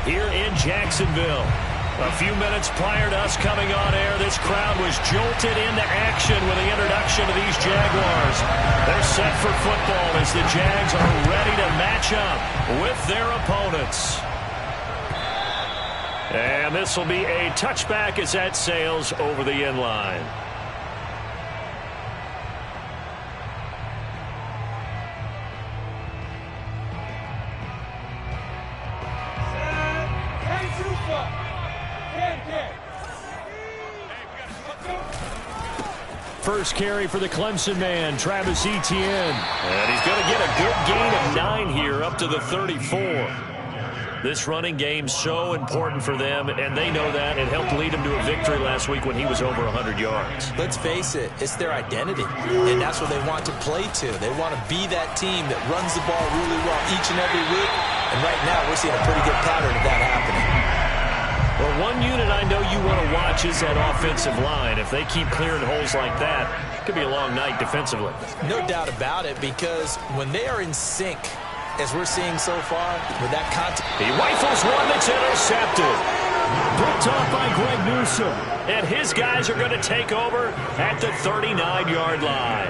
Here in Jacksonville. A few minutes prior to us coming on air, this crowd was jolted into action with the introduction of these Jaguars. They're set for football as the Jags are ready to match up with their opponents. And this will be a touchback as that sails over the end line. First carry for the Clemson man, Travis Etienne. And he's going to get a good gain of 9 here up to the 34. This running game so important for them, and they know that. It helped lead them to a victory last week when he was over 100 yards. Let's face it, it's their identity, and that's what they want to play to. They want to be that team that runs the ball really well each and every week, and right now we're seeing a pretty good pattern of that happening. Well, one unit I know you want to watch is that offensive line. If they keep clearing holes like that, it could be a long night defensively. No doubt about it, because when they are in sync, as we're seeing so far, with that contact. He rifles one that's intercepted. Picked off by Greg Newsome. And his guys are going to take over at the 39-yard line.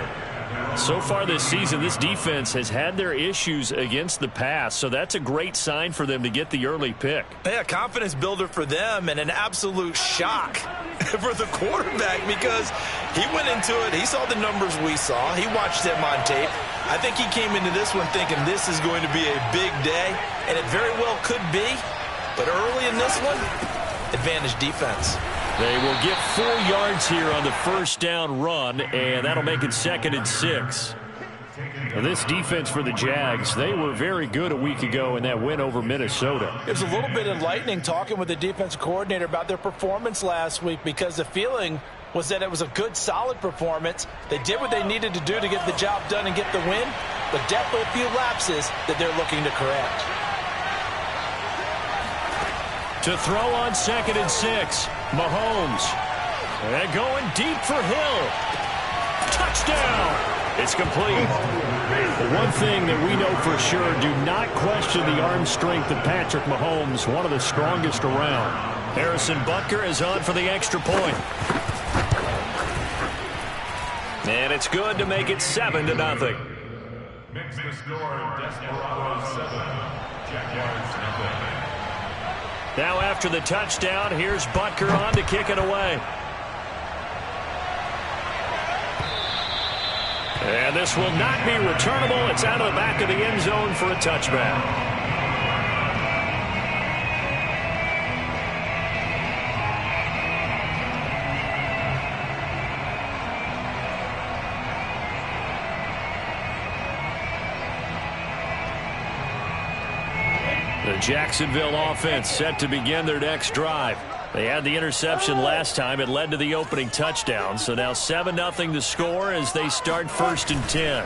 So far this season, this defense has had their issues against the pass, so that's a great sign for them to get the early pick. Yeah, confidence builder for them and an absolute shock for the quarterback because he went into it. He saw the numbers we saw. He watched them on tape. I think he came into this one thinking this is going to be a big day, and it very well could be. But early in this one, advantage defense. They will get 4 yards here on the first down run, and that'll make it 2nd and 6. Now, this defense for the Jags, they were very good a week ago in that win over Minnesota. It was a little bit enlightening talking with the defensive coordinator about their performance last week because the feeling was that it was a good, solid performance. They did what they needed to do to get the job done and get the win, but definitely a few lapses that they're looking to correct. To throw on 2nd and 6, Mahomes. And going deep for Hill. Touchdown! It's complete. The one thing that we know for sure, do not question the arm strength of Patrick Mahomes, one of the strongest around. Harrison Butker is on for the extra point. And it's good to make it 7-0. Makes the score Desperados 7, Jaguars 0. Now after the touchdown, here's Butker on to kick it away. And this will not be returnable. It's out of the back of the end zone for a touchback. The Jacksonville offense set to begin their next drive. They had the interception last time. It led to the opening touchdown. So now 7-0 to score as they start 1st and 10.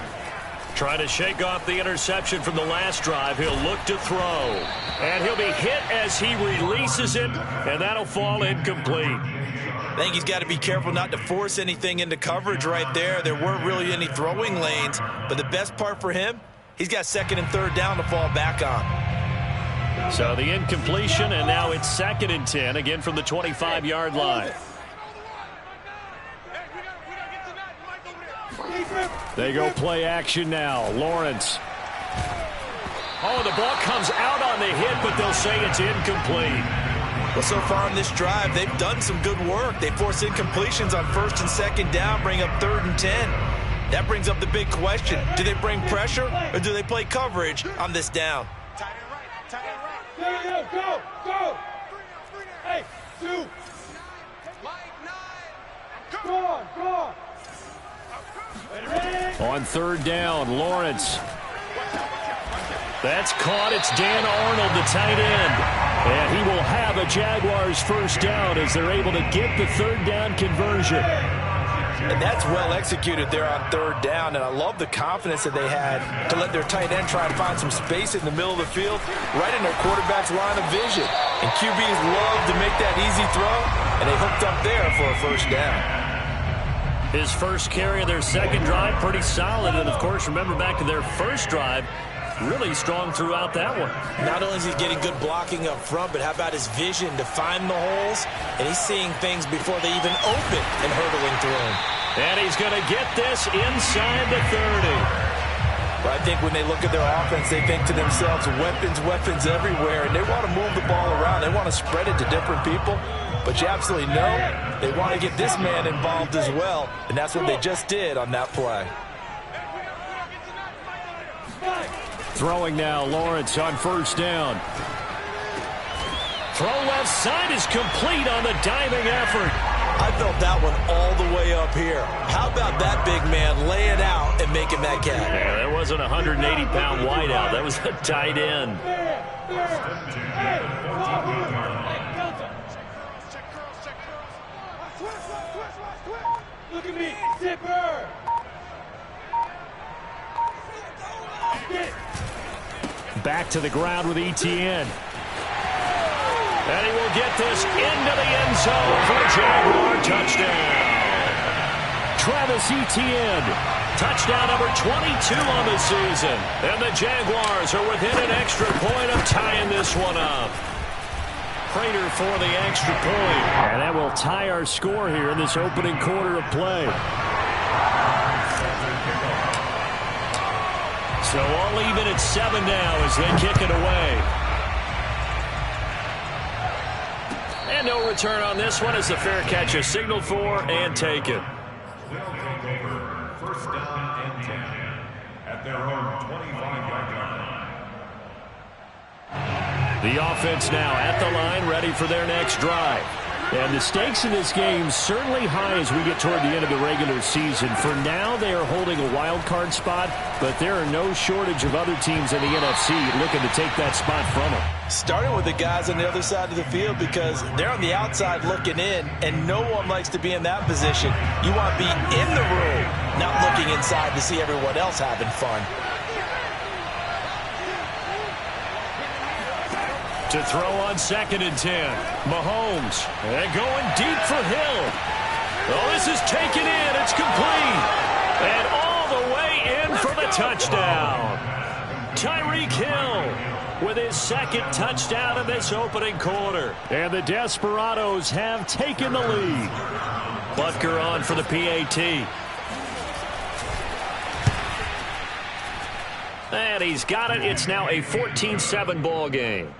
Trying to shake off the interception from the last drive. He'll look to throw. And he'll be hit as he releases it. And that'll fall incomplete. I think he's got to be careful not to force anything into coverage right there. There weren't really any throwing lanes. But the best part for him, he's got 2nd and 3rd down to fall back on. So the incompletion, and now it's 2nd and 10, again from the 25-yard line. They go play action now. Lawrence. Oh, the ball comes out on the hit, but they'll say it's incomplete. Well, so far on this drive, they've done some good work. They force incompletions on 1st and 2nd down, bring up 3rd and 10. That brings up the big question. Do they bring pressure, or do they play coverage on this down? Go! Hey, 2. Go on. On 3rd down, Lawrence. That's caught. It's Dan Arnold, the tight end. And he will have a Jaguars 1st down as they're able to get the 3rd down conversion. And that's well executed there on 3rd down, and I love the confidence that they had to let their tight end try and find some space in the middle of the field, right in their quarterback's line of vision. And QBs love to make that easy throw, and they hooked up there for a 1st down. His first carry of their 2nd drive, pretty solid. And, of course, remember back to their 1st drive, really strong throughout that one. Not only is he getting good blocking up front, but how about his vision to find the holes? And he's seeing things before they even open and hurdling through them. And he's going to get this inside the 30. But I think when they look at their offense, they think to themselves, weapons, weapons everywhere, and they want to move the ball around. They want to spread it to different people. But you absolutely know they want to get this man involved as well, and that's what they just did on that play. Throwing now, Lawrence on first down. Throw left side is complete on the diving effort. I felt that one all the way up here. How about that big man laying out and making that catch? Yeah, that wasn't a 180-pound wideout. That was a tight end. Look at me, zipper. Back to the ground with ETN. And he will get this into the end zone for a Jaguar touchdown. Travis Etienne, touchdown number 22 on the season. And the Jaguars are within an extra point of tying this one up. Prater for the extra point. And that will tie our score here in this opening quarter of play. So all even at 7 now as they kick it away. And no return on this one as the fair catch is signaled for and taken. They'll take over first down and 10 at their own 25-yard line. The offense now at the line, ready for their next drive. And the stakes in this game certainly high as we get toward the end of the regular season. For now, they are holding a wild card spot, but there are no shortage of other teams in the NFC looking to take that spot from them. Starting with the guys on the other side of the field because they're on the outside looking in, and no one likes to be in that position. You want to be in the room, not looking inside to see everyone else having fun. To throw on 2nd and 10. Mahomes. And going deep for Hill. Oh, this is taken in. It's complete. And all the way in for the touchdown. Tyreek Hill with his 2nd touchdown of this opening quarter. And the Desperados have taken the lead. Butker on for the PAT. And he's got it. It's now a 14-7 ball game.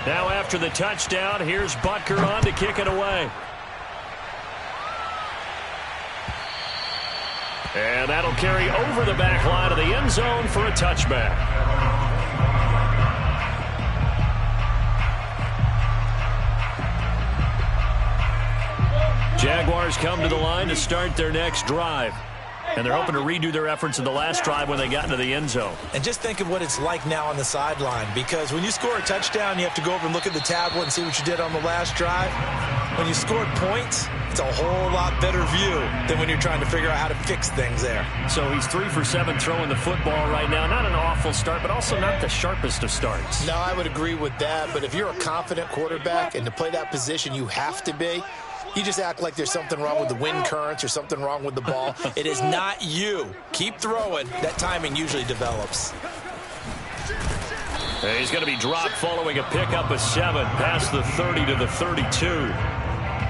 Now after the touchdown, here's Butker on to kick it away. And that'll carry over the back line of the end zone for a touchback. Jaguars come to the line to start their next drive. And they're hoping to redo their efforts in the last drive when they got into the end zone. And just think of what it's like now on the sideline, because when you score a touchdown, you have to go over and look at the tablet and see what you did on the last drive. When you scored points, it's a whole lot better view than when you're trying to figure out how to fix things there. So he's 3 for 7 throwing the football right now. Not an awful start, but also not the sharpest of starts. No, I would agree with that. But if you're a confident quarterback and to play that position, you have to be. You just act like there's something wrong with the wind currents or something wrong with the ball. It is not you. Keep throwing. That timing usually develops. He's going to be dropped following a pickup of 7 past the 30 to the 32.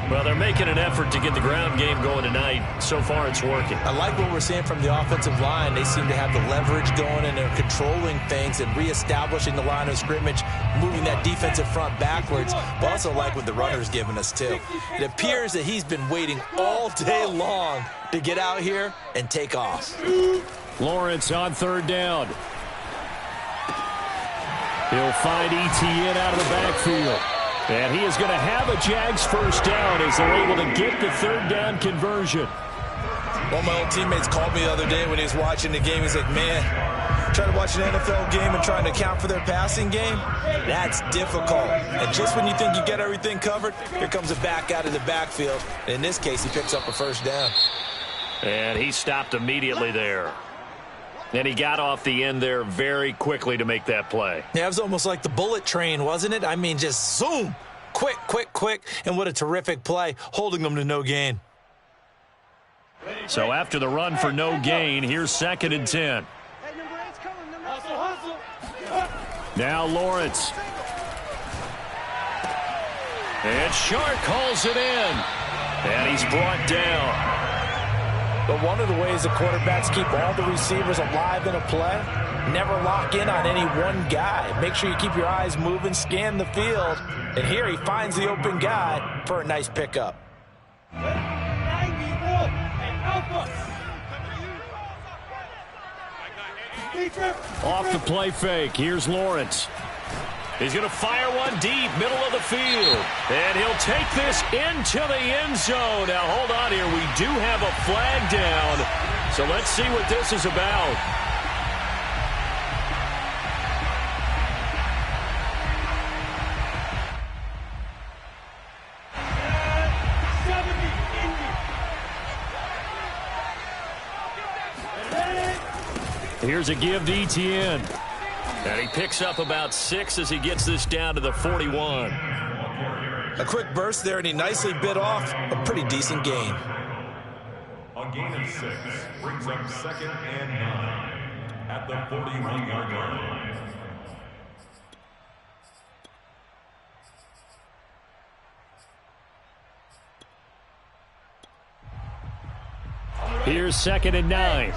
Well, they're making an effort to get the ground game going tonight. So far, it's working. I like what we're seeing from the offensive line. They seem to have the leverage going, and they're controlling things and reestablishing the line of scrimmage, moving that defensive front backwards. But also like what the runner's giving us, too. It appears that he's been waiting all day long to get out here and take off. Lawrence on 3rd down. He'll find ETN out of the backfield. And he is going to have a Jags first down as they're able to get the 3rd down conversion. One of my old teammates called me the other day when he was watching the game. He's like, man, trying to watch an NFL game and trying to account for their passing game, that's difficult. And just when you think you get everything covered, here comes a back out of the backfield. And in this case, he picks up a first down. And he stopped immediately there. And he got off the end there very quickly to make that play. Yeah, it was almost like the bullet train, wasn't it? I mean, just zoom. Quick, quick, quick. And what a terrific play, holding them to no gain. So after the run for no gain, here's 2nd and 10. Now Lawrence. And Shark calls it in. And he's brought down. But one of the ways the quarterbacks keep all the receivers alive in a play, never lock in on any one guy. Make sure you keep your eyes moving, scan the field. And here he finds the open guy for a nice pickup. Off the play fake. Here's Lawrence. He's going to fire one deep, middle of the field. And he'll take this into the end zone. Now, hold on here. We do have a flag down. So let's see what this is about. Here's a give to Etienne. And he picks up about 6 as he gets this down to the 41. A quick burst there, and he nicely bit off a pretty decent gain. A gain of 6 brings up 2nd and 9 at the 41-yard line. Here's 2nd and 9.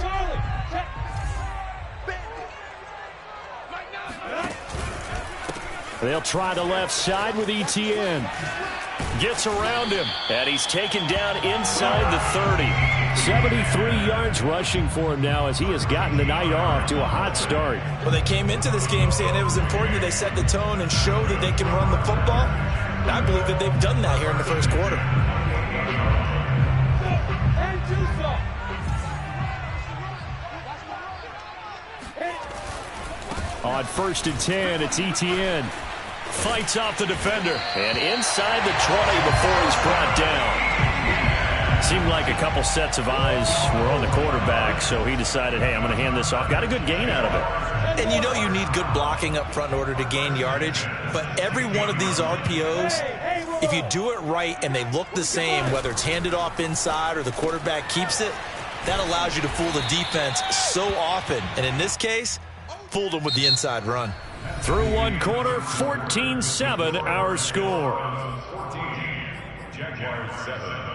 They'll try the left side with Etienne. Gets around him, and he's taken down inside the 30. 73 yards rushing for him now as he has gotten the night off to a hot start. Well, they came into this game saying it was important that they set the tone and show that they can run the football. And I believe that they've done that here in the first quarter. On 1st and 10, it's Etienne. Fights off the defender. And inside the 20 before he's brought down. Seemed like a couple sets of eyes were on the quarterback, so he decided, hey, I'm going to hand this off. Got a good gain out of it. And you know you need good blocking up front in order to gain yardage. But every one of these RPOs, if you do it right and they look the same, whether it's handed off inside or the quarterback keeps it, that allows you to fool the defense so often. And in this case, fooled them with the inside run. Through one quarter, 14-7 our score. 14, Jaguars 7.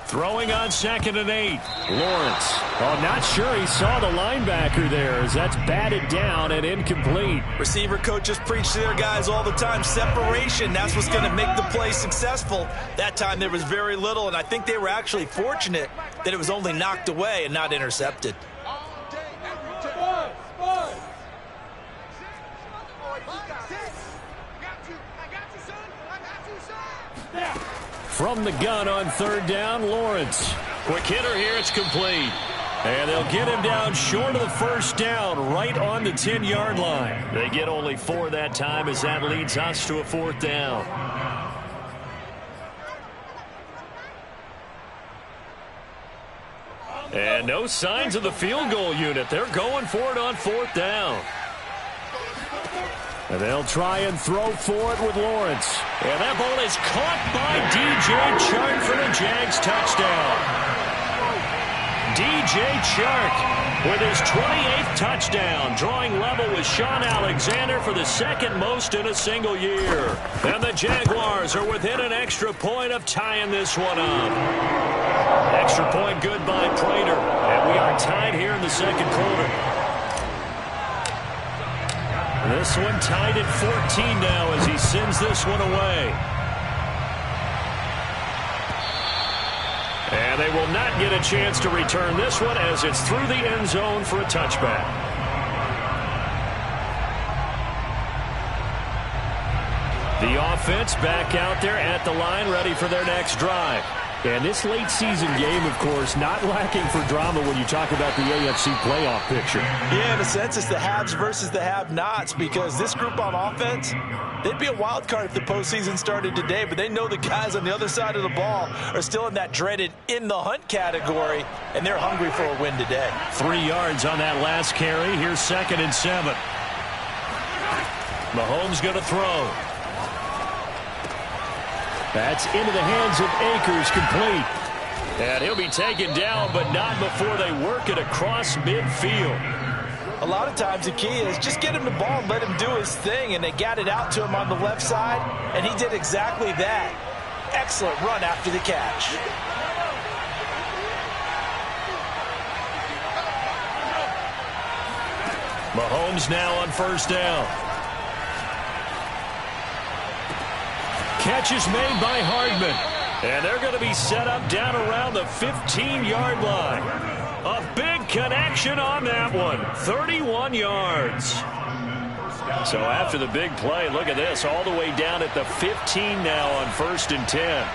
Throwing on 2nd and 8. Lawrence. Oh, not sure he saw the linebacker there as that's batted down and incomplete. Receiver coaches preach to their guys all the time. Separation, that's what's going to make the play successful. That time there was very little, and I think they were actually fortunate that it was only knocked away and not intercepted. From the gun on 3rd down, Lawrence. Quick hitter here, it's complete. And they'll get him down short of the 1st down, right on the 10-yard line. They get only 4 that time as that leads us to a 4th down. And no signs of the field goal unit. They're going for it on 4th down. And they'll try and throw for it with Lawrence. And that ball is caught by DJ Chark for the Jags touchdown. DJ Chark with his 28th touchdown, drawing level with Sean Alexander for the 2nd most in a single year. And the Jaguars are within an extra point of tying this one up. Extra point good by Prater. And we are tied here in the 2nd quarter. This one tied at 14 now as he sends this one away. And they will not get a chance to return this one as it's through the end zone for a touchback. The offense back out there at the line ready for their next drive. And this late season game, of course, not lacking for drama when you talk about the AFC playoff picture. Yeah, in a sense, it's the haves versus the have-nots, because this group on offense, they'd be a wild card if the postseason started today, but they know the guys on the other side of the ball are still in that dreaded in-the-hunt category, and they're hungry for a win today. 3 yards on that last carry. Here's 2nd and 7. Mahomes going to throw. That's into the hands of Akers, complete. And he'll be taken down, but not before they work it across midfield. A lot of times the key is just get him the ball and let him do his thing, and they got it out to him on the left side, and he did exactly that. Excellent run after the catch. Mahomes now on 1st down. Catch is made by Hardman. And they're going to be set up down around the 15-yard line. A big connection on that one. 31 yards. So after the big play, look at this. All the way down at the 15 now on 1st and 10.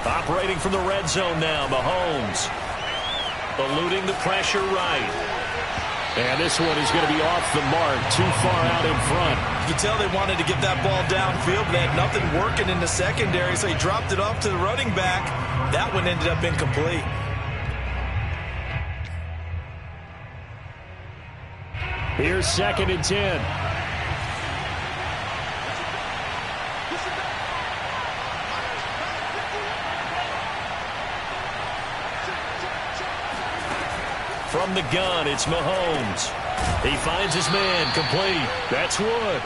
Operating from the red zone now, Mahomes. Eluding the pressure right. And this one is going to be off the mark, too far out in front. You can tell they wanted to get that ball downfield, but they had nothing working in the secondary, so he dropped it off to the running back. That one ended up incomplete. Here's 2nd and 10. From the gun, it's Mahomes. He finds his man, complete. That's Wood.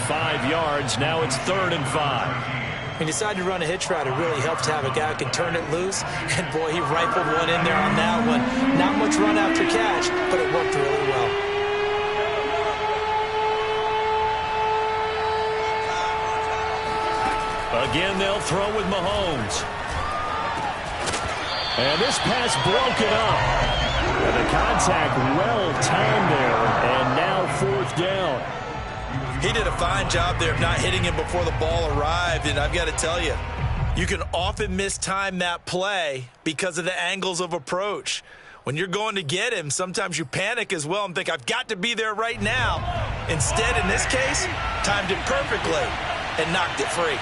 5 yards, now it's 3rd and 5. He decided to run a hitch route. It really helped to have a guy who can turn it loose. And, boy, he rifled one in there on that one. Not much run after catch, but it worked really well. Again, they'll throw with Mahomes. And this pass broken up. And the contact well-timed there, and now 4th down. He did a fine job there of not hitting him before the ball arrived, and I've got to tell you, you can often mistime that play because of the angles of approach. When you're going to get him, sometimes you panic as well and think, I've got to be there right now. Instead, in this case, timed it perfectly and knocked it free.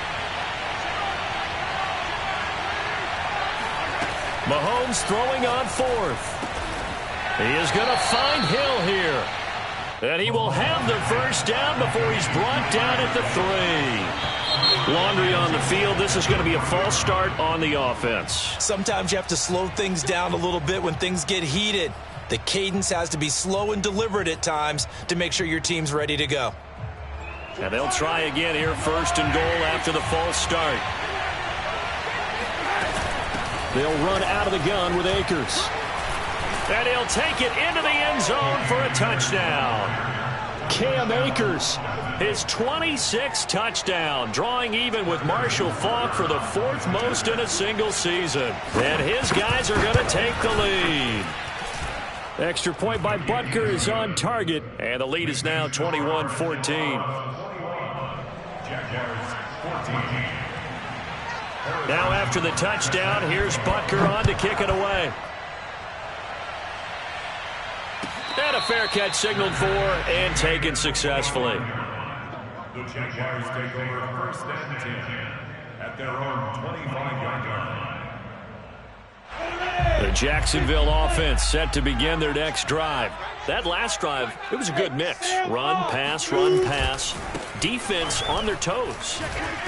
Mahomes throwing on 4th. He is going to find Hill here. And he will have the 1st down before he's brought down at the 3. Laundry on the field. This is going to be a false start on the offense. Sometimes you have to slow things down a little bit when things get heated. The cadence has to be slow and deliberate at times to make sure your team's ready to go. And they'll try again here, 1st and goal after the false start. They'll run out of the gun with Akers. And he'll take it into the end zone for a touchdown. Cam Akers, his 26th touchdown, drawing even with Marshall Faulk for the 4th most in a single season. And his guys are going to take the lead. Extra point by Butker is on target, and the lead is now 21-14. Now after the touchdown, here's Butker on to kick it away. And a fair catch signaled for and taken successfully. The Jaguars take over 1st and 10 at their own 25-yard line. The Jacksonville offense set to begin their next drive. That last drive, it was a good mix. Run, pass, defense on their toes.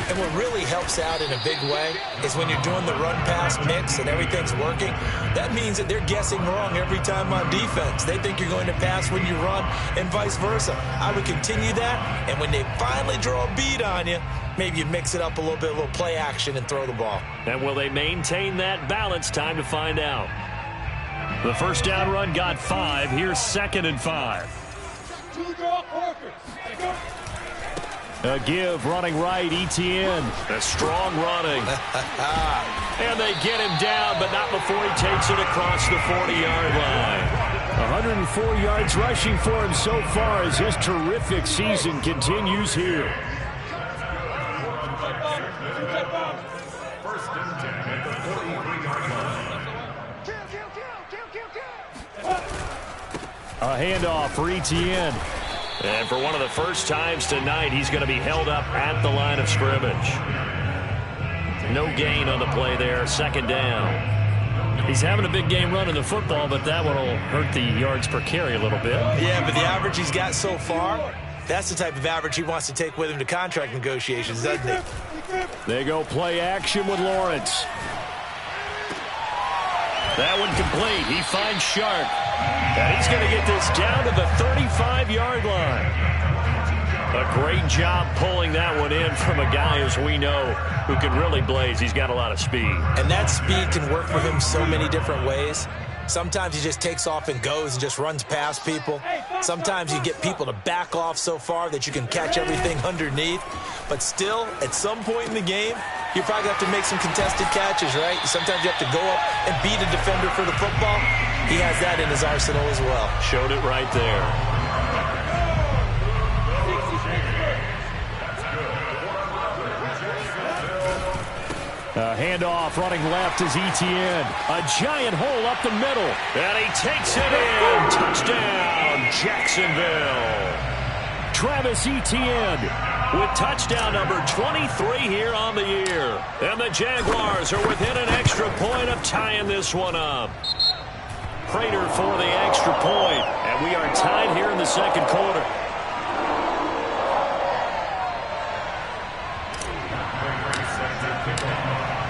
And what really helps out in a big way is when you're doing the run-pass mix and everything's working, that means that they're guessing wrong every time on defense. They think you're going to pass when you run and vice versa. I would continue that, and when they finally draw a bead on you, maybe you mix it up a little bit, a little play action, and throw the ball. And will they maintain that balance? Time to find out. The 1st down run got 5. Here's 2nd and 5. 2 drop workers. A give running right, Etienne. A strong running. And they get him down, but not before he takes it across the 40-yard line. 104 yards rushing for him so far as his terrific season continues here. A handoff for Etienne. And for one of the first times tonight, he's going to be held up at the line of scrimmage. No gain on the play there, second down. He's having a big game running the football, but that one will hurt the yards per carry a little bit. Yeah, but the average he's got so far, that's the type of average he wants to take with him to contract negotiations, doesn't he? They go play action with Lawrence. That one complete. He finds Sharp. And he's going to get this down to the 35-yard line. A great job pulling that one in from a guy, as we know, who can really blaze. He's got a lot of speed. And that speed can work for him so many different ways. Sometimes he just takes off and goes and just runs past people. Sometimes you get people to back off so far that you can catch everything underneath. But still, at some point in the game, you probably have to make some contested catches, right? Sometimes you have to go up and beat a defender for the football. He has that in his arsenal as well. Showed it right there. A handoff running left is Etienne. A giant hole up the middle. And he takes it in. Touchdown, Jacksonville. Travis Etienne with touchdown number 23 here on the year. And the Jaguars are within an extra point of tying this one up. Prater for the extra point. And we are tied here in the second quarter.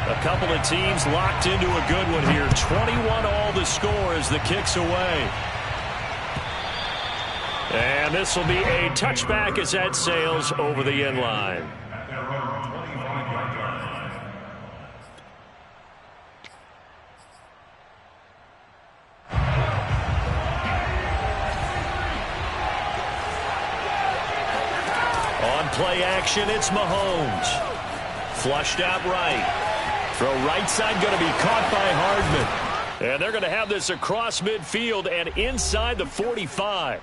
A couple of teams locked into a good one here. 21 all the score as the kick's away. And this will be a touchback as that sails over the end line. On play action, it's Mahomes. Flushed out right. Throw right side going to be caught by Hardman. And they're going to have this across midfield and inside the 45.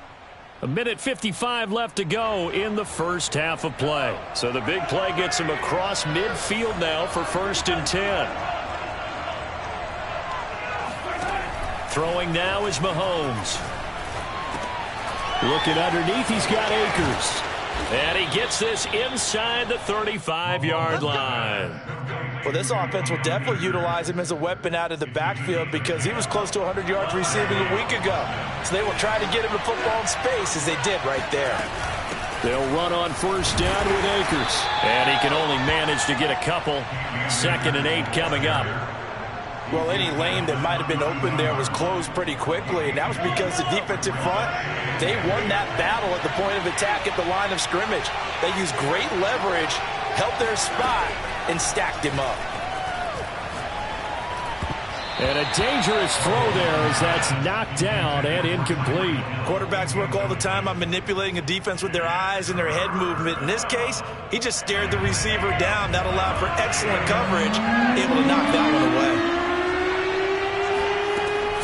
A minute 55 left to go in the first half of play. So the big play gets him across midfield now for 1st and 10. Throwing now is Mahomes. Looking underneath, he's got Akers. And he gets this inside the 35-yard line. Well, this offense will definitely utilize him as a weapon out of the backfield because he was close to 100 yards receiving a week ago. So they will try to get him the football in space as they did right there. They'll run on 1st down with Akers. And he can only manage to get a couple. 2nd and 8 coming up. Well, any lane that might have been open there was closed pretty quickly, and that was because the defensive front, they won that battle at the point of attack at the line of scrimmage. They used great leverage, held their spot, and stacked him up. And a dangerous throw there as that's knocked down and incomplete. Quarterbacks work all the time on manipulating a defense with their eyes and their head movement. In this case, he just stared the receiver down. That allowed for excellent coverage, able to knock that one away.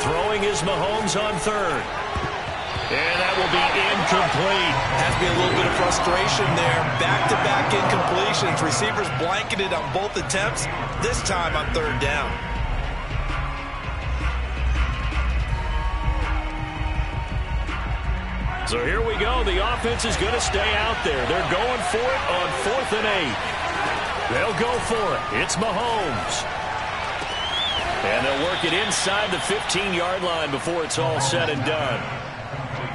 Throwing is Mahomes on 3rd. And that will be incomplete. Has to be a little bit of frustration there. Back-to-back incompletions. Receivers blanketed on both attempts, this time on 3rd down. So here we go. The offense is going to stay out there. They're going for it on 4th and 8. They'll go for it. It's Mahomes. And they'll work it inside the 15-yard line before it's all said and done.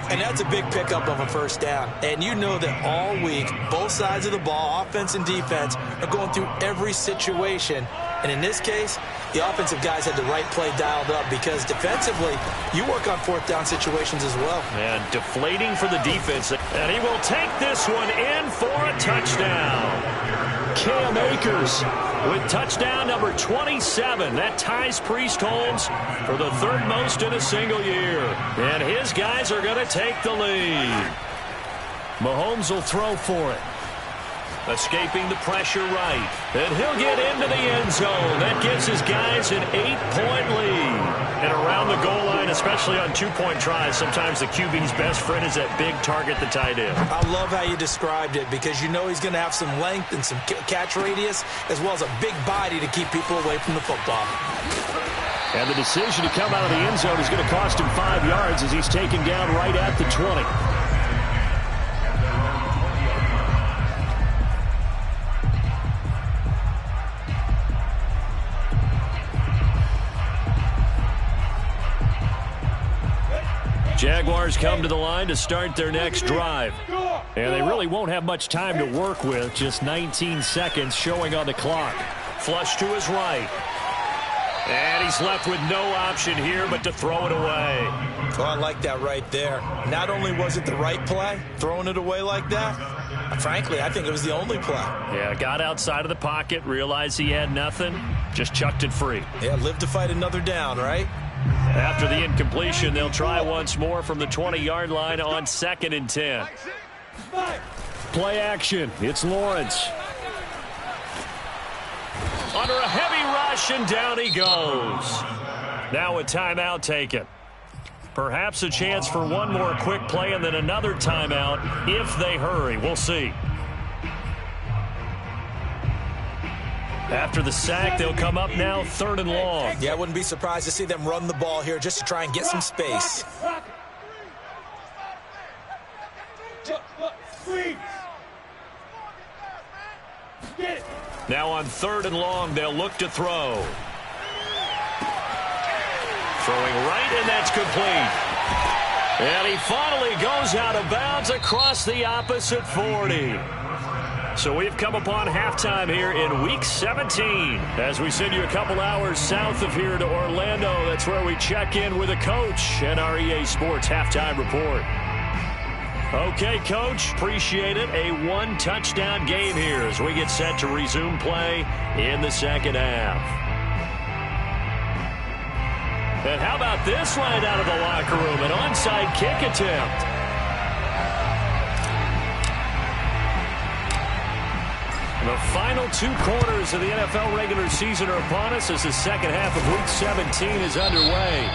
And that's a big pickup of a 1st down. And you know that all week, both sides of the ball, offense and defense, are going through every situation. And in this case, the offensive guys had the right play dialed up because defensively, you work on 4th down situations as well. And deflating for the defense. And he will take this one in for a touchdown. Cam Akers with touchdown number 27. That ties Priest Holmes for the 3rd most in a single year. And his guys are going to take the lead. Mahomes will throw for it. Escaping the pressure right. And he'll get into the end zone. That gives his guys an 8-point lead. And around the goal line, especially on 2-point tries, sometimes the QB's best friend is that big target, the tight end. I love how you described it because you know he's going to have some length and some catch radius as well as a big body to keep people away from the football. And the decision to come out of the end zone is going to cost him 5 yards as he's taken down right at the 20. Jaguars come to the line to start their next drive. And they really won't have much time to work with, just 19 seconds showing on the clock. Flush to his right. And he's left with no option here but to throw it away. Oh, I like that right there. Not only was it the right play, throwing it away like that, frankly, I think it was the only play. Yeah, got outside of the pocket, realized he had nothing, just chucked it free. Yeah, live to fight another down, right? After the incompletion, they'll try once more from the 20-yard line on 2nd and 10. Play action. It's Lawrence. Under a heavy rush, and down he goes. Now a timeout taken. Perhaps a chance for one more quick play and then another timeout if they hurry. We'll see. After the sack, they'll come up now 3rd and long. Yeah, I wouldn't be surprised to see them run the ball here just to try and get some space. Now on 3rd and long, they'll look to throw. Throwing right, and that's complete. And he finally goes out of bounds across the opposite 40. So we've come upon halftime here in Week 17. As we send you a couple hours south of here to Orlando, that's where we check in with a coach and our EA Sports Halftime Report. Okay, Coach, appreciate it. A 1-touchdown game here as we get set to resume play in the 2nd half. And how about this right out of the locker room? An onside kick attempt. The final 2 quarters of the NFL regular season are upon us as the 2nd half of Week 17 is underway.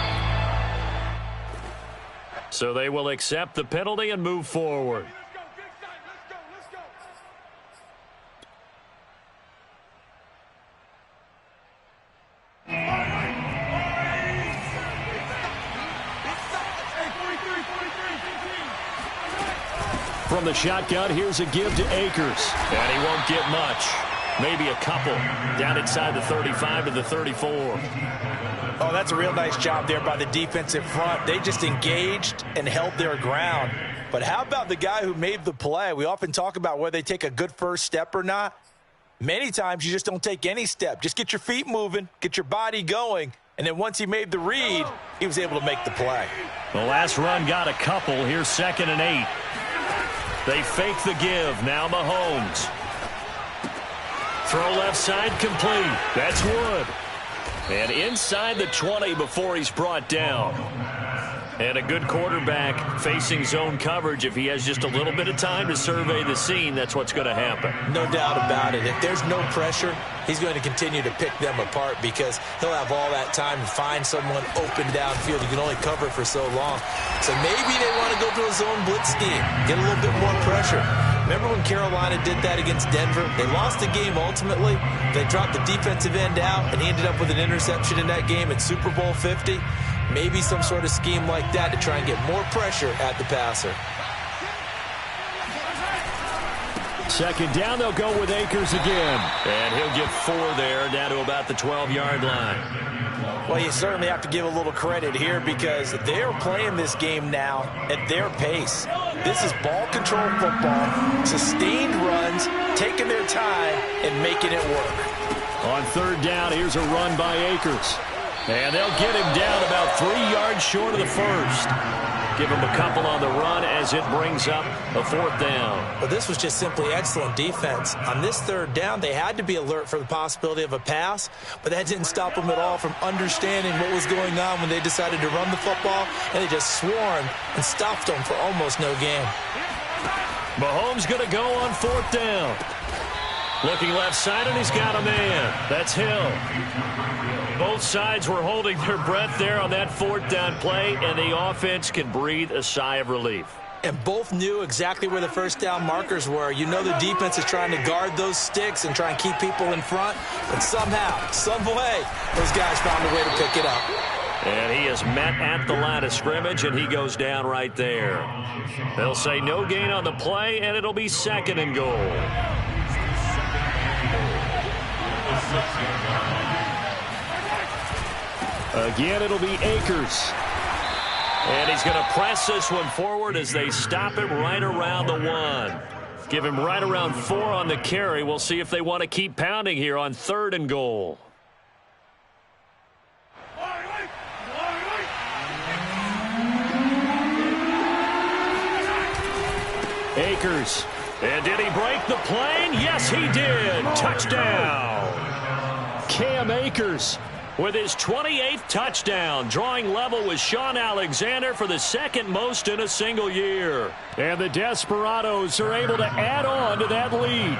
So they will accept the penalty and move forward. From the shotgun, here's a give to Akers. And he won't get much. Maybe a couple. Down inside the 35 to the 34. Oh, that's a real nice job there by the defensive front. They just engaged and held their ground. But how about the guy who made the play? We often talk about whether they take a good first step or not. Many times you just don't take any step. Just get your feet moving, get your body going, and then once he made the read, he was able to make the play. The last run got a couple. Here's 2nd and 8. They fake the give. Now Mahomes. Throw left side complete. That's Wood. And inside the 20 before he's brought down. And a good quarterback facing zone coverage. If he has just a little bit of time to survey the scene, that's what's going to happen. No doubt about it. If there's no pressure, he's going to continue to pick them apart because he'll have all that time to find someone open downfield. He can only cover for so long. So maybe they want to go to a zone blitz scheme, get a little bit more pressure. Remember when Carolina did that against Denver? They lost the game ultimately. They dropped the defensive end out, and he ended up with an interception in that game in Super Bowl 50. Maybe some sort of scheme like that to try and get more pressure at the passer. 2nd down, they'll go with Akers again. And he'll get 4 there, down to about the 12-yard line. Well, you certainly have to give a little credit here because they're playing this game now at their pace. This is ball control football, sustained runs, taking their time, and making it work. On 3rd down, here's a run by Akers. And they'll get him down about 3 yards short of the first. Give him a couple on the run as it brings up a 4th down. Well, this was just simply excellent defense. On this 3rd down, they had to be alert for the possibility of a pass, but that didn't stop them at all from understanding what was going on when they decided to run the football, and they just swarmed and stopped them for almost no gain. Mahomes going to go on 4th down. Looking left side, and he's got a man. That's Hill. Both sides were holding their breath there on that 4th down play, and the offense can breathe a sigh of relief. And both knew exactly where the first down markers were. You know the defense is trying to guard those sticks and try and keep people in front. But somehow, some way, those guys found a way to pick it up. And he is met at the line of scrimmage, and he goes down right there. They'll say no gain on the play, and it'll be 2nd and goal. Again, it'll be Akers. And he's going to press this one forward as they stop him right around the 1. Give him right around 4 on the carry. We'll see if they want to keep pounding here on 3rd and goal. Akers. And did he break the plane? Yes, he did. Touchdown. Cam Akers with his 28th touchdown, drawing level with Sean Alexander for the 2nd most in a single year. And the Desperados are able to add on to that lead.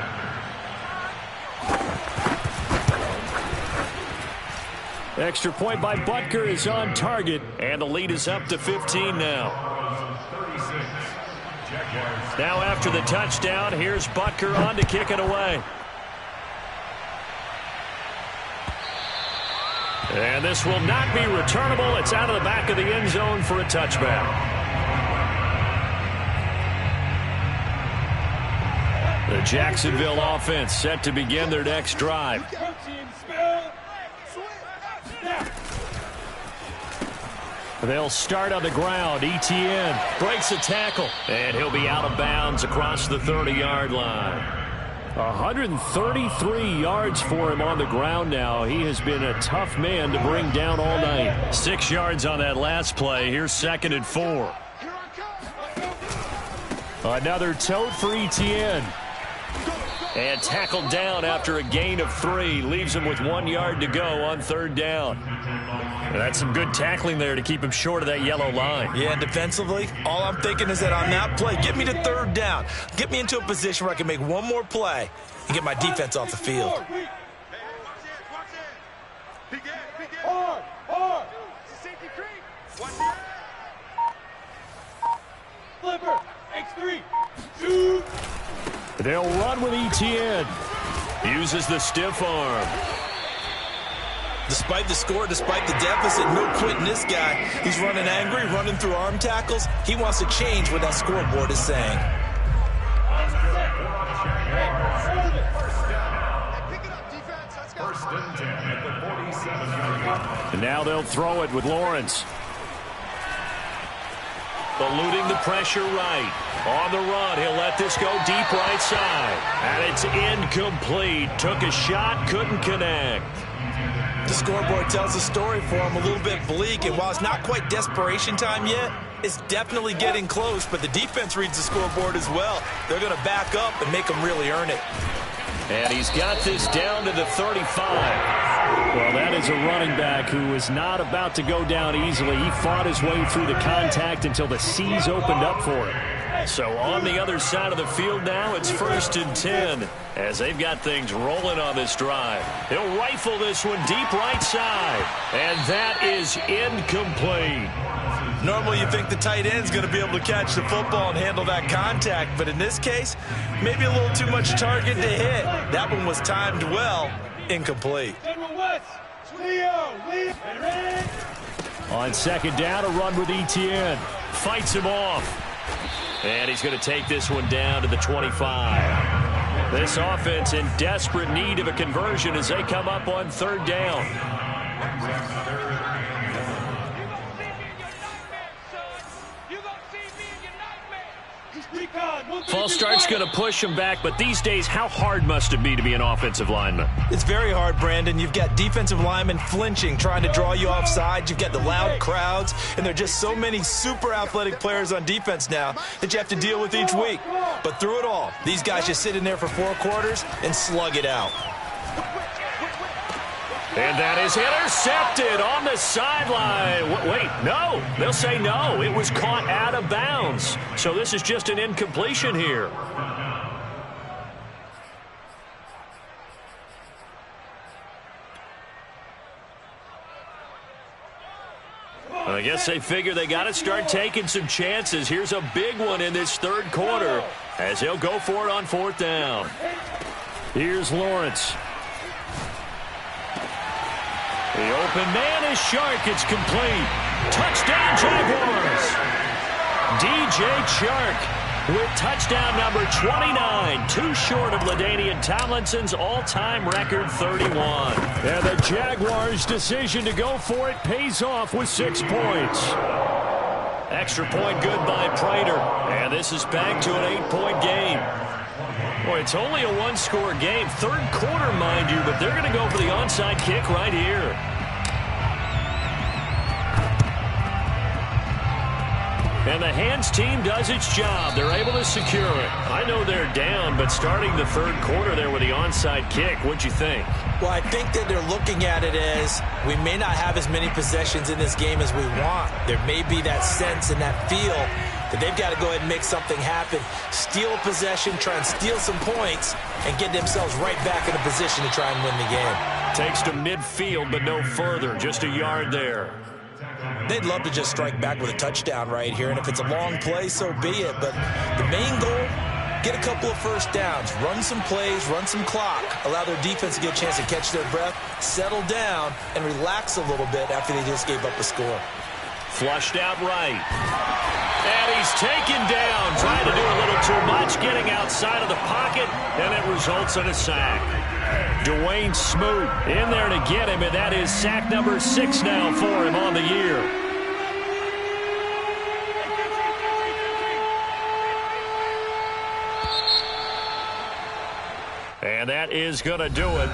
Extra point by Butker is on target, and the lead is up to 15 now. Now after the touchdown, here's Butker on to kick it away. And this will not be returnable. It's out of the back of the end zone for a touchback. The Jacksonville offense set to begin their next drive. They'll start on the ground. Etienne breaks a tackle, and he'll be out of bounds across the 30-yard line. 133 yards for him on the ground now. He has been a tough man to bring down all night. 6 yards on that last play. Here's 2nd and 4. Another tote for Etienne. And tackled down after a gain of 3. Leaves him with 1 yard to go on 3rd down. That's some good tackling there to keep him short of that yellow line. Yeah, and defensively, all I'm thinking is that on that play, get me to 3rd down. Get me into a position where I can make one more play and get my defense off the field. Flipper, X3, shoot. They'll run with Etienne. Uses the stiff arm. Despite the score, despite the deficit, no quitting this guy. He's running angry, running through arm tackles. He wants to change what that scoreboard is saying. And now they'll throw it with Lawrence. Eluding the pressure right. On the run, he'll let this go deep right side. And it's incomplete. Took a shot, couldn't connect. The scoreboard tells a story for him, a little bit bleak, and while it's not quite desperation time yet, it's definitely getting close, but the defense reads the scoreboard as well. They're going to back up and make them really earn it. And he's got this down to the 35. Well, that is a running back who is not about to go down easily. He fought his way through the contact until the C's opened up for him. So on the other side of the field now, it's 1st and 10 as they've got things rolling on this drive. He'll rifle this one deep right side, and that is incomplete. Normally you think the tight end's going to be able to catch the football and handle that contact, but in this case, maybe a little too much target to hit. That one was timed well, incomplete. On 2nd down, a run with Etienne. Fights him off. And he's going to take this one down to the 25. This offense in desperate need of a conversion as they come up on 3rd down. False start's going to push him back, but these days, how hard must it be to be an offensive lineman? It's very hard, Brandon. You've got defensive linemen flinching, trying to draw you off sides. You've got the loud crowds, and there are just so many super athletic players on defense now that you have to deal with each week. But through it all, these guys just sit in there for 4 quarters and slug it out. And that is intercepted on the sideline. Wait, no. They'll say no. It was caught out of bounds. So this is just an incompletion here. I guess they figure they got to start taking some chances. Here's a big one in this third quarter as they'll go for it on fourth down. Here's Lawrence. The open man is Chark. It's complete. Touchdown, Jaguars. DJ Chark with touchdown number 29. Too short of LaDainian Tomlinson's all-time record 31. And the Jaguars' decision to go for it pays off with 6 points. Extra point good by Prater. And this is back to an 8-point game. Boy, it's only a one-score game. Third quarter, mind you, but they're going to go for the onside kick right here. And the hands team does its job. They're able to secure it. I know they're down, but starting the third quarter there with the onside kick, what'd you think? Well, I think that they're looking at it as we may not have as many possessions in this game as we want. There may be that sense and that feel that they've got to go ahead and make something happen, steal a possession, try and steal some points, and get themselves right back in a position to try and win the game. Takes to midfield, but no further. Just a yard there. They'd love to just strike back with a touchdown right here, and if it's a long play, so be it. But the main goal, get a couple of first downs, run some plays, run some clock, allow their defense to get a chance to catch their breath, settle down, and relax a little bit after they just gave up a score. Flushed out right. And he's taken down, trying to do a little too much, getting outside of the pocket, and it results in a sack. Dwayne Smoot in there to get him, and that is sack number 6 now for him on the year. And that is going to do it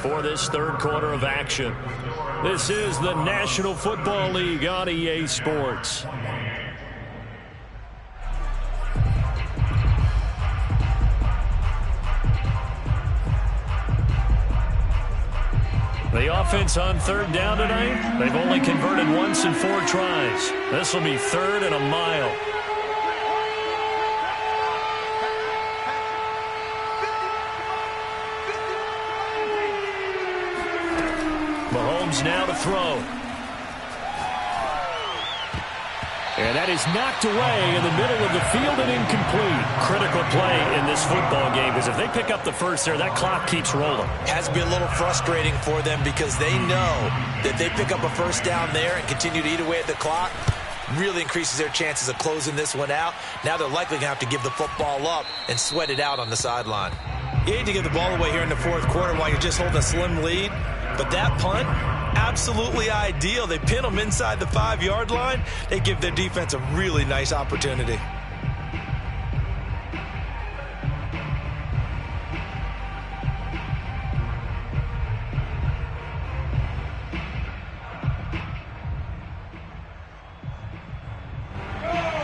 for this third quarter of action. This is the National Football League on EA Sports. The offense on third down tonight, they've only converted once in 4 tries. This will be third and a mile. Mahomes now to throw. And that is knocked away in the middle of the field and incomplete. Critical play in this football game, because if they pick up the first there, that clock keeps rolling. Has to be a little frustrating for them because they know that they pick up a first down there and continue to eat away at the clock, really increases their chances of closing this one out. Now they're likely going to have to give the football up and sweat it out on the sideline. You hate to give the ball away here in the fourth quarter while you're just holding a slim lead, but that punt, absolutely ideal. They pin them inside the 5-yard line. They give their defense a really nice opportunity.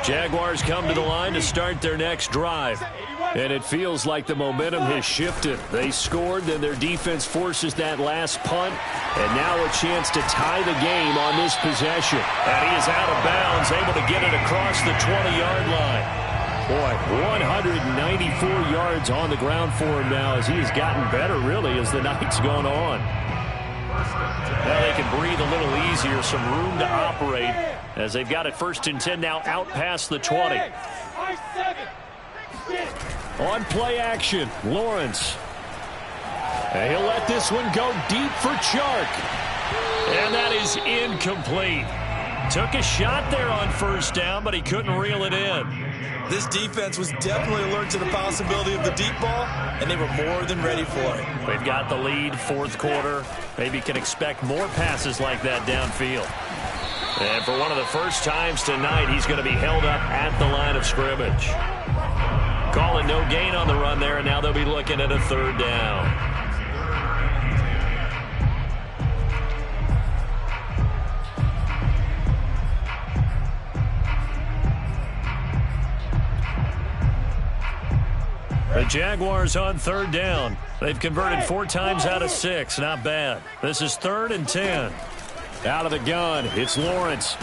Jaguars come to the line to start their next drive. And it feels like the momentum has shifted. They scored, then their defense forces that last punt. And now a chance to tie the game on this possession. And he is out of bounds, able to get it across the 20-yard line. Boy, 194 yards on the ground for him now as he has gotten better, really, as the night's gone on. Now they can breathe a little easier, some room to operate as they've got it first and 10 now out past the 20. On play action, Lawrence. And he'll let this one go deep for Chark. And that is incomplete. Took a shot there on first down, but he couldn't reel it in. This defense was definitely alert to the possibility of the deep ball, and they were more than ready for it. They've got the lead, fourth quarter. Maybe can expect more passes like that downfield. And for one of the first times tonight, he's going to be held up at the line of scrimmage. Calling no gain on the run there, and now they'll be looking at a third down. The Jaguars on third down. They've converted 4 times out of 6. Not bad. This is 3rd and 10. Out of the gun, it's Lawrence.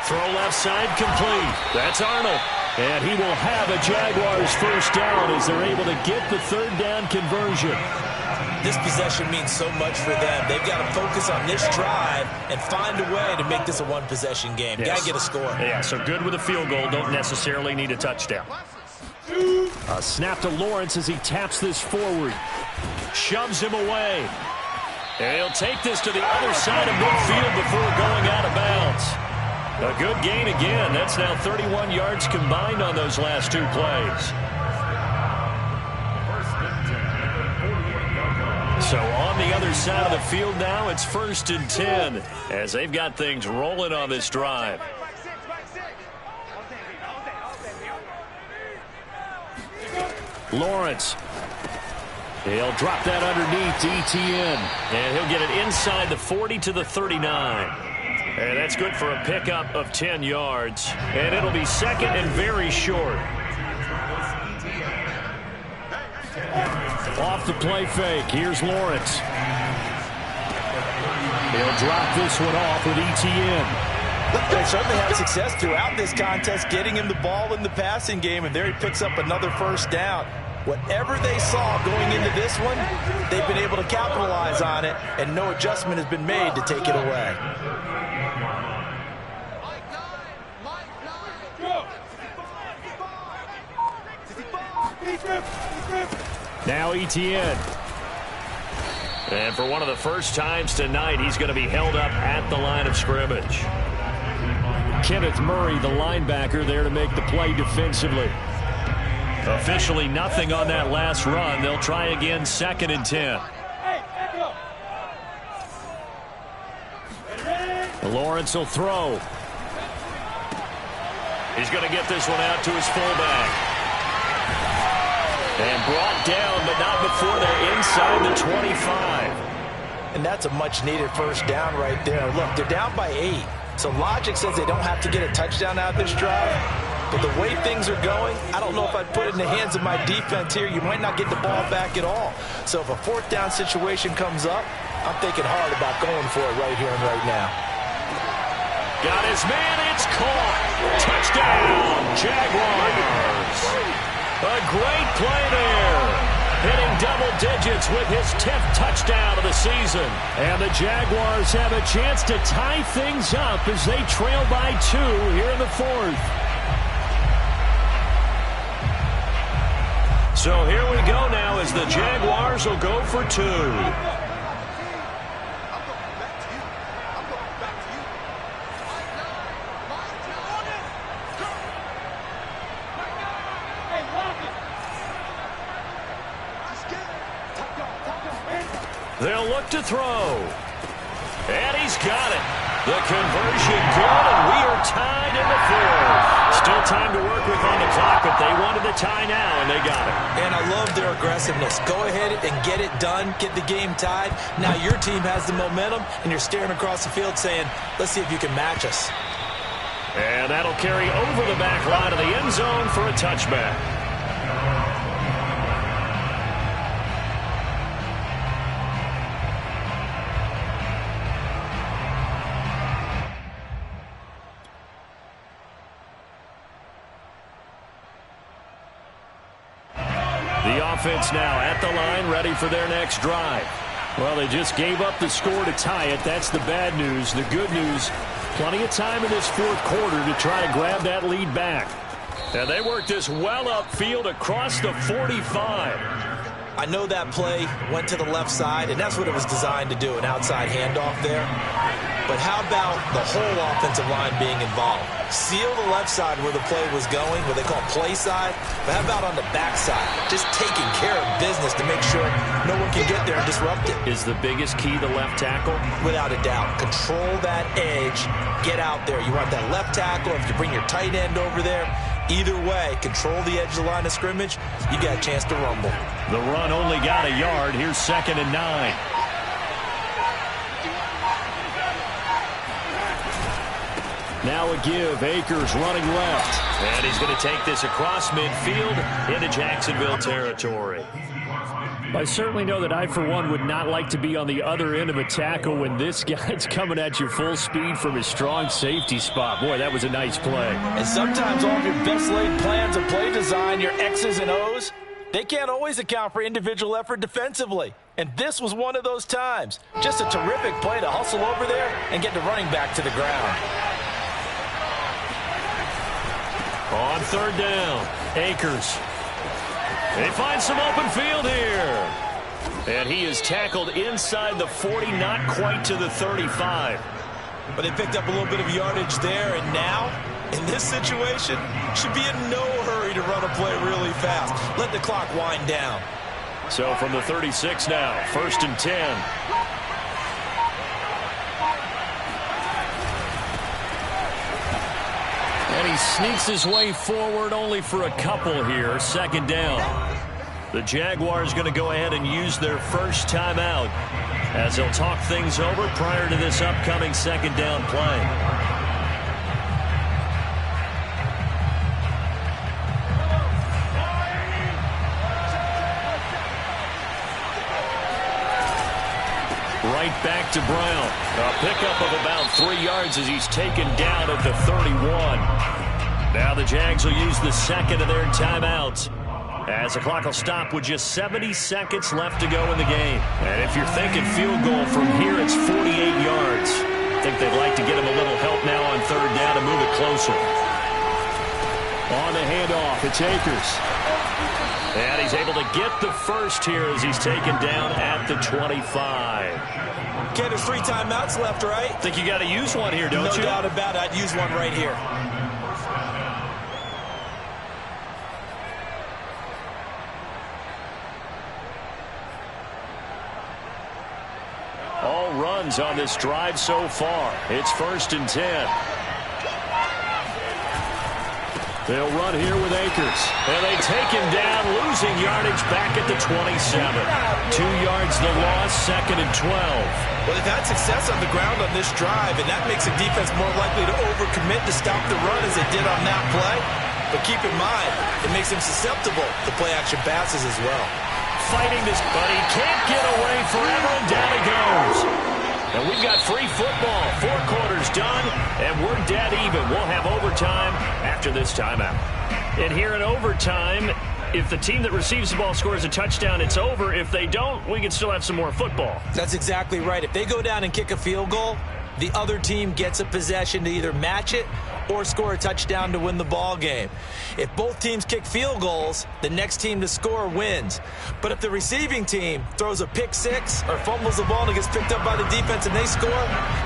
Throw left side complete. That's Arnold. And he will have a Jaguars first down as they're able to get the third down conversion. this possession means so much for them. They've got to focus on this drive and find a way to make this a one-possession game. Yes. Got to get a score. Yeah, so good with a field goal. Don't necessarily need a touchdown. A snap to Lawrence as he taps this forward. Shoves him away. And he'll take this to the other side of midfield before going out of bounds. A good gain again. That's now 31 yards combined on those last two plays. So on the other side of the field now, it's 1st and 10 as they've got things rolling on this drive. Lawrence. He'll drop that underneath to ETN. And he'll get it inside the 40 to the 39. And that's good for a pickup of 10 yards. And it'll be 2nd and very short. Off the play fake. Here's Lawrence. He'll drop this one off with ETN. They certainly had success throughout this contest getting him the ball in the passing game, and there he picks up another 1st down. Whatever they saw going into this one, they've been able to capitalize on it, and no adjustment has been made to take it away. Now ETN. And for one of the first times tonight, he's going to be held up at the line of scrimmage. Kenneth Murray, the linebacker, there to make the play defensively. Officially nothing on that last run. They'll try again 2nd and 10. Lawrence will throw. He's going to get this one out to his fullback. And brought down, but not before they're inside the 25. And that's a much-needed 1st down right there. Look, they're down by 8. So logic says they don't have to get a touchdown out of this drive. But the way things are going, I don't know if I'd put it in the hands of my defense here. You might not get the ball back at all. So if a 4th down situation comes up, I'm thinking hard about going for it right here and right now. Got his man. It's caught. Touchdown, Jaguars. A great play there. Hitting double digits with his 10th touchdown of the season. And the Jaguars have a chance to tie things up as they trail by 2 here in the 4th. So here we go now as the Jaguars will go for 2. They'll look to throw. And he's got it. The conversion good, and we are tied in the 4th. Still time to work with on the clock, but they wanted the tie now, and they got it. And I love their aggressiveness. Go ahead and get it done, get the game tied. Now your team has the momentum, and you're staring across the field saying, let's see if you can match us. And that'll carry over the back line of the end zone for a touchback. The offense now at the line, ready for their next drive. Well, they just gave up the score to tie it. That's the bad news. The good news, plenty of time in this 4th quarter to try to grab that lead back. And they worked this well upfield across the 45. I know that play went to the left side, and that's what it was designed to do, an outside handoff there. But how about the whole offensive line being involved? Seal the left side where the play was going, what they call play side. But how about on the back side? Just taking care of business to make sure no one can get there and disrupt it. Is the biggest key the left tackle? Without a doubt. Control that edge. Get out there. You want that left tackle. If you bring your tight end over there, either way, control the edge of the line of scrimmage, you got a chance to rumble. The run only got a yard. Here's 2nd and 9. Now a give. Akers running left. And he's going to take this across midfield into Jacksonville territory. I certainly know that I, for one, would not like to be on the other end of a tackle when this guy's coming at you full speed from his strong safety spot. Boy, that was a nice play. And sometimes all of your best laid plans of play design, your X's and O's, they can't always account for individual effort defensively. And this was one of those times. Just a terrific play to hustle over there and get the running back to the ground. On third down, Akers. They find some open field here. And he is tackled inside the 40, not quite to the 35. But they picked up a little bit of yardage there, and now, in this situation, should be in no hurry to run a play really fast. Let the clock wind down. So from the 36 now, 1st and 10. And he sneaks his way forward only for a couple here. 2nd down. The Jaguars going to go ahead and use their first timeout as they'll talk things over prior to this upcoming 2nd down play. Right back to Brown. A pickup of about 3 yards as he's taken down at the 31. Now the Jags will use the second of their timeouts as the clock will stop with just 70 seconds left to go in the game. And if you're thinking field goal from here, it's 48 yards. I think they'd like to get him a little help now on 3rd down to move it closer. On the handoff, it's Akers. And he's able to get the first here as he's taken down at the 25. Okay, there's 3 timeouts left, right? Think you got to use one here, don't you? No doubt about it. I'd use one right here. All runs on this drive so far. It's 1st and 10. They'll run here with Akers. And they take him down, losing yardage back at the 27. 2 yards the loss, 2nd and 12. Well, they've had success on the ground on this drive, and that makes a defense more likely to overcommit to stop the run as they did on that play. But keep in mind, it makes them susceptible to play-action passes as well. Fighting this, but he can't get away forever, and down he goes. And we've got free football. 4 quarters done, and we're dead even. We'll have overtime after this timeout. And here in overtime, if the team that receives the ball scores a touchdown, it's over. If they don't, we can still have some more football. That's exactly right. If they go down and kick a field goal, the other team gets a possession to either match it or score a touchdown to win the ball game. If both teams kick field goals, the next team to score wins. But if the receiving team throws a pick six or fumbles the ball and it gets picked up by the defense and they score,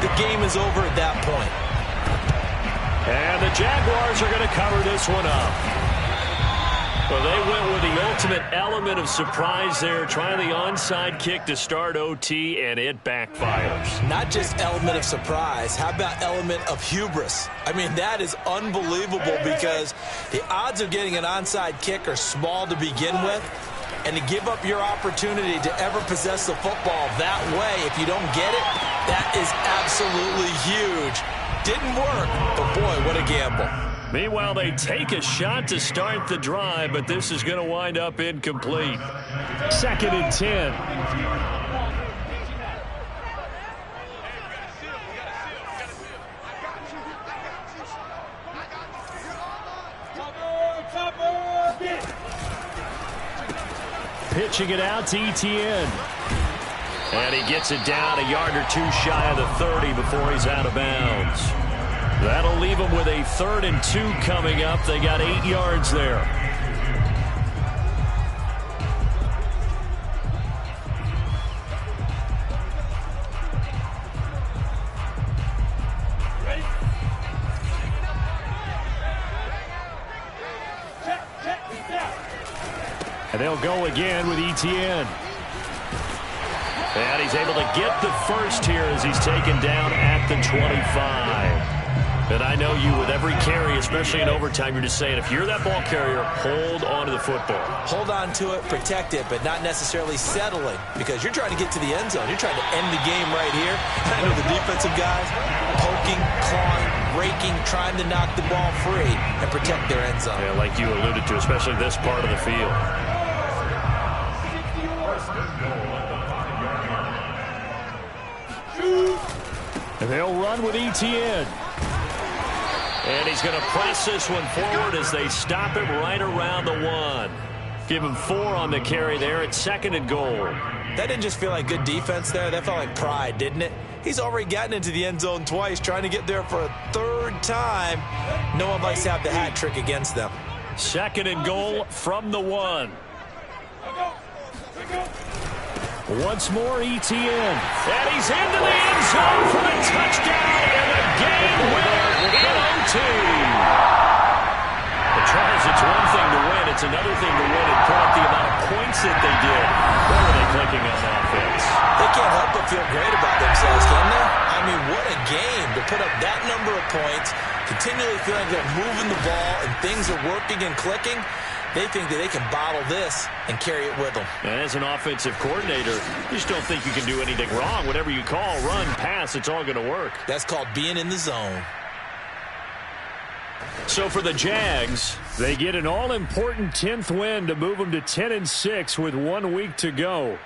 the game is over at that point. And the Jaguars are going to cover this one up. Well, they went with the ultimate element of surprise there, trying the onside kick to start OT, and it backfires. Not just element of surprise, how about element of hubris? I mean, that is unbelievable because the odds of getting an onside kick are small to begin with, and to give up your opportunity to ever possess the football that way, if you don't get it, that is absolutely huge. Didn't work, but boy, what a gamble. Meanwhile, they take a shot to start the drive, but this is going to wind up incomplete. 2nd and 10. Pitching it out to Etienne. And he gets it down a yard or two shy of the 30 before he's out of bounds. That'll leave them with a 3rd and 2 coming up. They got 8 yards there. And they'll go again with Etienne. And he's able to get the first here as he's taken down at the 25. And I know you, with every carry, especially in overtime, you're just saying, if you're that ball carrier, hold on to the football. Hold on to it, protect it, but not necessarily settling, because you're trying to get to the end zone. You're trying to end the game right here. I know the defensive guys poking, clawing, raking, trying to knock the ball free and protect their end zone. Yeah, like you alluded to, especially this part of the field. And they'll run with Etienne. And he's going to press this one forward as they stop him right around the 1. Give him 4 on the carry there at 2nd and goal. That didn't just feel like good defense there. That felt like pride, didn't it? He's already gotten into the end zone twice, trying to get there for a 3rd time. No one likes to have the hat trick against them. 2nd and goal from the 1. Once more, ETN. And he's into the end zone for the touchdown and the game winner in OT. But Charles, it's one thing to win. It's another thing to win and put up the amount of points that they did. What were they clicking on offense? They can't help but feel great about themselves, can they? I mean, what a game to put up that number of points, continually feeling like they're moving the ball and things are working and clicking. They think that they can bottle this and carry it with them. And as an offensive coordinator, you just don't think you can do anything wrong. Whatever you call, run, pass, it's all going to work. That's called being in the zone. So for the Jags, they get an all-important 10th win to move them to 10-6 with 1 week to go.